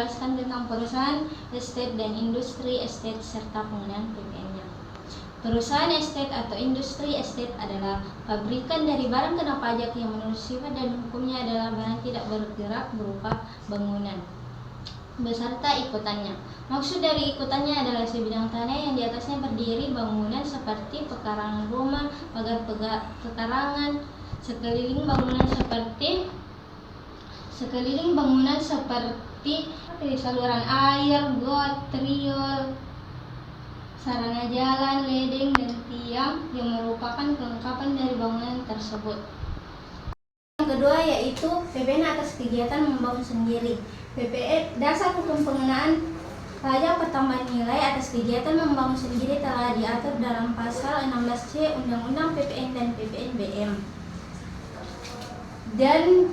menjelaskan tentang perusahaan estate dan industri estate serta penggunaan PPN-nya. Perusahaan estate atau industri estate adalah pabrikan dari barang kena pajak yang menurut sifat dan hukumnya adalah barang tidak bergerak berupa bangunan beserta ikutannya. Maksud dari ikutannya adalah sebidang tanah yang di atasnya berdiri bangunan seperti pekarangan rumah, pagar pekarangan, sekeliling bangunan seperti saluran air, got, triol, sarana jalan, ledeng, dan tiang yang merupakan kelengkapan dari bangunan tersebut. Yang kedua yaitu PPN atas kegiatan membangun sendiri. PPN dasar hukum pengenaan pajak pertambahan nilai atas kegiatan membangun sendiri telah diatur dalam pasal 16C Undang-Undang PPN dan PPNBM. Dan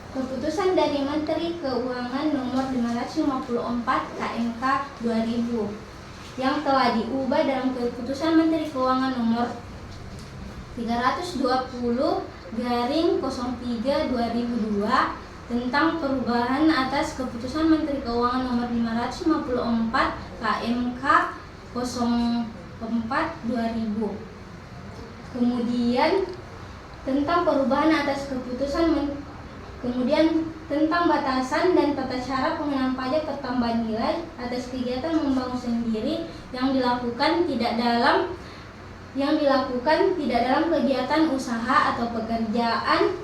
keputusan dari Menteri Keuangan nomor 554 KMK 2000 yang telah diubah dalam keputusan Menteri Keuangan nomor 320/03/2002 tentang perubahan atas keputusan Menteri Keuangan nomor 554 KMK 04/2000. Kemudian tentang batasan dan tata cara pengenaan pajak pertambahan nilai atas kegiatan membangun sendiri yang dilakukan tidak dalam kegiatan usaha atau pekerjaan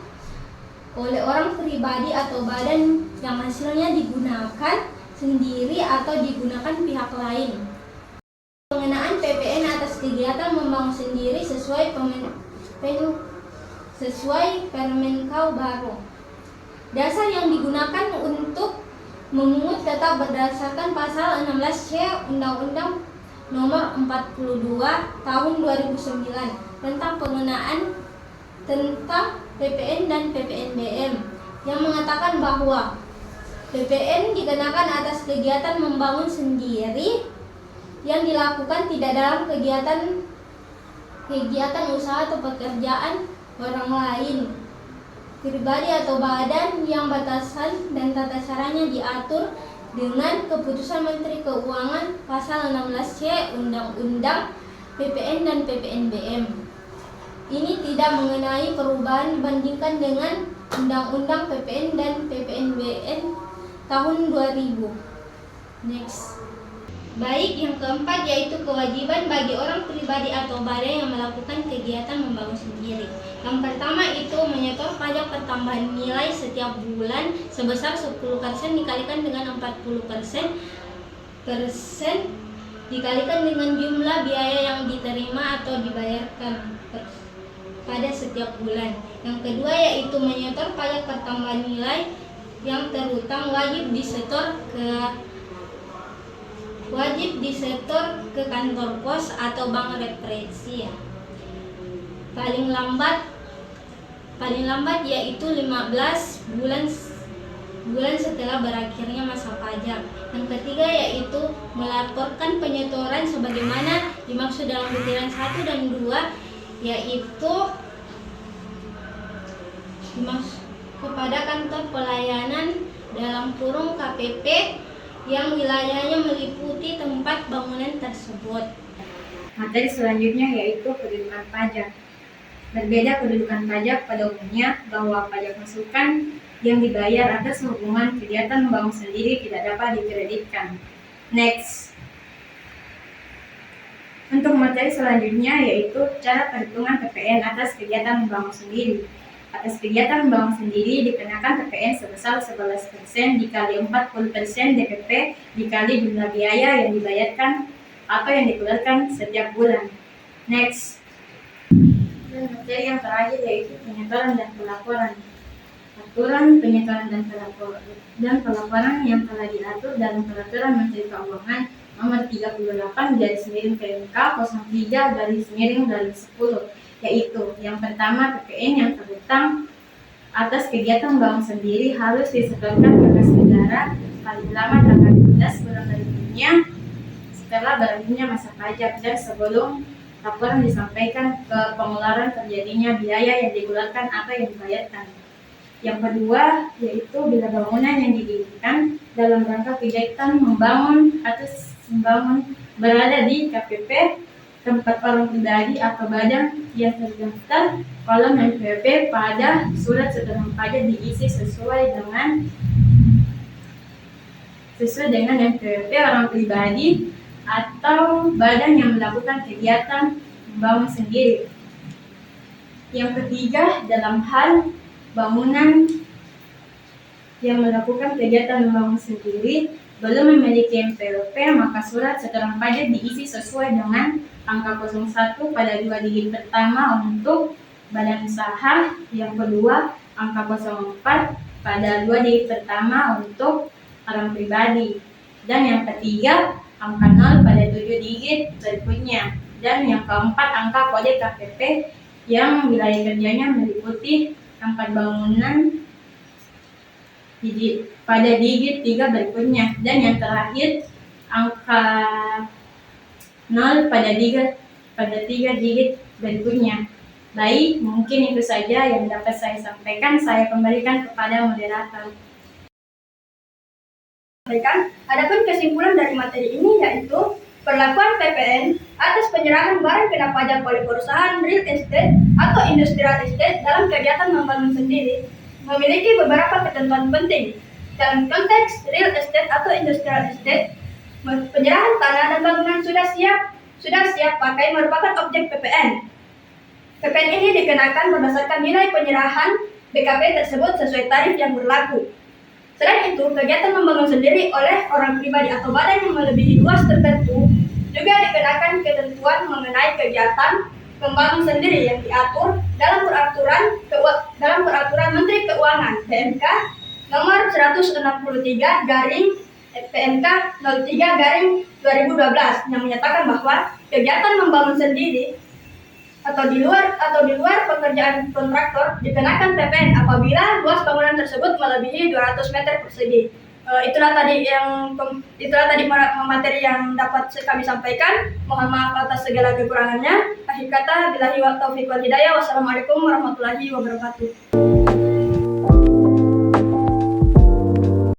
oleh orang pribadi atau badan yang hasilnya digunakan sendiri atau digunakan pihak lain. Pengenaan PPN atas kegiatan membangun sendiri sesuai Permenkau baru. Dasar yang digunakan untuk memungut tetap berdasarkan pasal 16C Undang-Undang Nomor 42 Tahun 2009 tentang PPN dan PPNBM yang mengatakan bahwa PPN dikenakan atas kegiatan membangun sendiri yang dilakukan tidak dalam kegiatan usaha atau pekerjaan orang lain, pribadi atau badan yang batasan dan tata caranya diatur dengan keputusan Menteri Keuangan pasal 16C Undang-Undang PPN dan PPNBM. Ini tidak mengenai perubahan dibandingkan dengan Undang-Undang PPN dan PPNBM tahun 2000. Next. Baik, yang keempat yaitu kewajiban bagi orang pribadi atau badan yang melakukan kegiatan membangun sendiri. Yang pertama itu menyetor pajak pertambahan nilai setiap bulan sebesar 10% dikalikan dengan 40% dikalikan dengan jumlah biaya yang diterima atau dibayarkan pada setiap bulan. Yang kedua yaitu menyetor pajak pertambahan nilai yang terhutang wajib disetor ke kantor pos atau bank referensi. Paling lambat yaitu 15 bulan setelah berakhirnya masa pajak. Yang ketiga yaitu melaporkan penyetoran sebagaimana dimaksud dalam butiran 1 dan 2 yaitu kepada kantor pelayanan (KPP) yang wilayahnya meliputi tempat bangunan tersebut. Materi selanjutnya yaitu kedudukan pajak. Berbeda kedudukan pajak pada umumnya bahwa pajak masukan yang dibayar atas hubungan kegiatan membangun sendiri tidak dapat dikreditkan. Next. Untuk materi selanjutnya yaitu cara perhitungan PPN atas kegiatan membangun sendiri. Atas kegiatan membangun sendiri dikenakan PPN sebesar 11% dikali 40% DPP dikali jumlah biaya yang dibayarkan atau yang dikeluarkan setiap bulan. Next. Dan materi yang terakhir yaitu penyetoran dan pelaporan. Aturan penyetoran dan pelaporan yang telah diatur dalam Peraturan Menteri Keuangan Nomor 38/PMK 03/10, yaitu yang pertama PPN yang terhutang atas kegiatan membangun sendiri harus disetorkan ke kas negara paling lama tanggal 15 bulan berikutnya setelah berakhirnya masa pajak dan sebelum laporan disampaikan ke pengeluaran terjadinya biaya yang dikeluarkan atau yang dibayarkan. Yang kedua yaitu bila bangunan yang didirikan dalam rangka kegiatan membangun berada di KPP tempat orang pribadi atau badan yang terdaftar. Kolom NPWP pada surat setoran pajak diisi sesuai dengan NPWP orang pribadi atau badan yang melakukan kegiatan membangun sendiri. Yang ketiga, dalam hal bangunan yang melakukan kegiatan membangun sendiri belum memiliki NPWP, maka surat setoran pajak diisi sesuai dengan angka 01 pada 2 digit pertama untuk badan usaha, yang kedua angka 04 pada 2 digit pertama untuk orang pribadi, dan yang ketiga angka 0 pada 7 digit berikutnya, dan yang keempat angka kode KPP yang wilayah kerjanya meliputi tempat bangunan pada digit 3 berikutnya, dan yang terakhir angka 0 pada 3 digit berikutnya. Baik, mungkin itu saja yang dapat saya sampaikan. Saya kembalikan kepada moderator. Adapun kesimpulan dari materi ini yaitu perlakuan PPN atas penyerahan barang kena pajak oleh perusahaan real estate atau industrial estate dalam kegiatan membangun sendiri memiliki beberapa ketentuan penting. Dalam konteks real estate atau industrial estate, penyerahan tanah dan bangunan sudah siap pakai merupakan objek PPN. PPN ini dikenakan berdasarkan nilai penyerahan BKP tersebut sesuai tarif yang berlaku. Selain itu, kegiatan membangun sendiri oleh orang pribadi atau badan yang melebihi luas tertentu juga dikenakan ketentuan mengenai kegiatan membangun sendiri yang diatur dalam peraturan Menteri Keuangan PMK nomor 163 garing PMK 03 garing 2012 yang menyatakan bahwa kegiatan membangun sendiri atau di luar pekerjaan kontraktor dikenakan PPN apabila luas bangunan tersebut melebihi 200 meter persegi. Itulah tadi materi yang dapat kami sampaikan. Mohon maaf atas segala kekurangannya. Akhir kata, billahi wa taufiq wal hidayah. Wassalamualaikum warahmatullahi wabarakatuh.